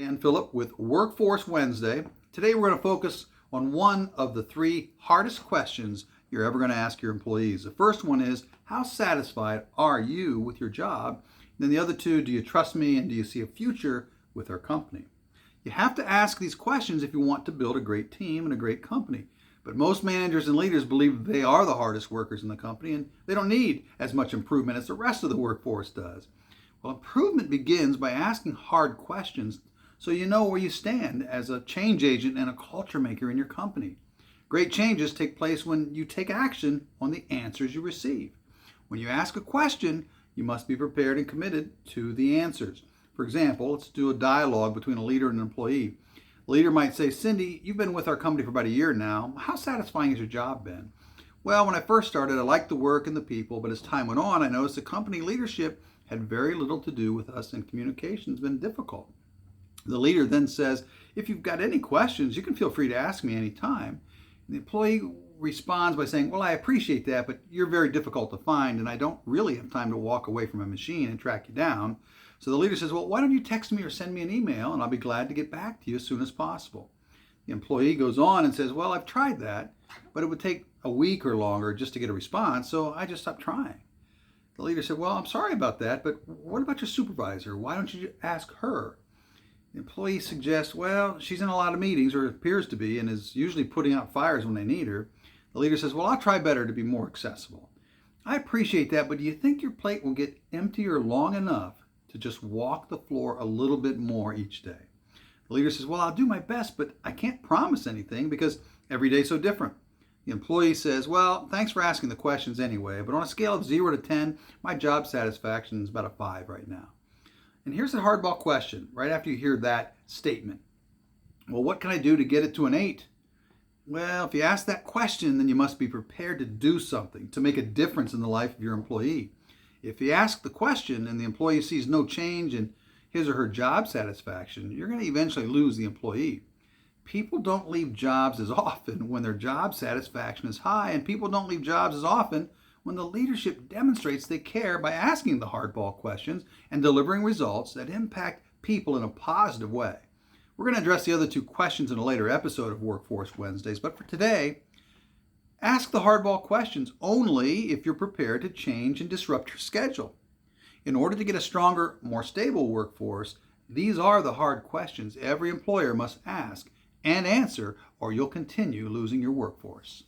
And Philip with Workforce Wednesday. Today we're going to focus on one of the three hardest questions you're ever going to ask your employees. The first one is, how satisfied are you with your job? And then the other two, do you trust me and do you see a future with our company? You have to ask these questions if you want to build a great team and a great company. But most managers and leaders believe they are the hardest workers in the company and they don't need as much improvement as the rest of the workforce does. Well, improvement begins by asking hard questions so you know where you stand as a change agent and a culture maker in your company. Great changes take place when you take action on the answers you receive. When you ask a question, you must be prepared and committed to the answers. For example, let's do a dialogue between a leader and an employee. The leader might say, Cindy, you've been with our company for about a year now. How satisfying has your job been? Well, when I first started, I liked the work and the people, but as time went on, I noticed the company leadership had very little to do with us and communication's been difficult. The leader then says, if you've got any questions, you can feel free to ask me anytime. And the employee responds by saying, well, I appreciate that, but you're very difficult to find, and I don't really have time to walk away from a machine and track you down. So the leader says, well, why don't you text me or send me an email, and I'll be glad to get back to you as soon as possible. The employee goes on and says, well, I've tried that, but it would take a week or longer just to get a response, so I just stopped trying. The leader said, well, I'm sorry about that, but what about your supervisor? Why don't you ask her? The employee suggests, well, she's in a lot of meetings, or appears to be, and is usually putting out fires when they need her. The leader says, well, I'll try better to be more accessible. I appreciate that, but do you think your plate will get emptier long enough to just walk the floor a little bit more each day? The leader says, well, I'll do my best, but I can't promise anything because every day's so different. The employee says, well, thanks for asking the questions anyway, but on a scale of 0 to 10, my job satisfaction is about a 5 right now. And here's the hardball question, right after you hear that statement. Well, what can I do to get it to an 8? Well, if you ask that question, then you must be prepared to do something, to make a difference in the life of your employee. If you ask the question and the employee sees no change in his or her job satisfaction, you're going to eventually lose the employee. People don't leave jobs as often when their job satisfaction is high, and people don't leave jobs as often when the leadership demonstrates they care by asking the hardball questions and delivering results that impact people in a positive way. We're going to address the other two questions in a later episode of Workforce Wednesdays, but for today, ask the hardball questions only if you're prepared to change and disrupt your schedule. In order to get a stronger, more stable workforce, these are the hard questions every employer must ask and answer, or you'll continue losing your workforce.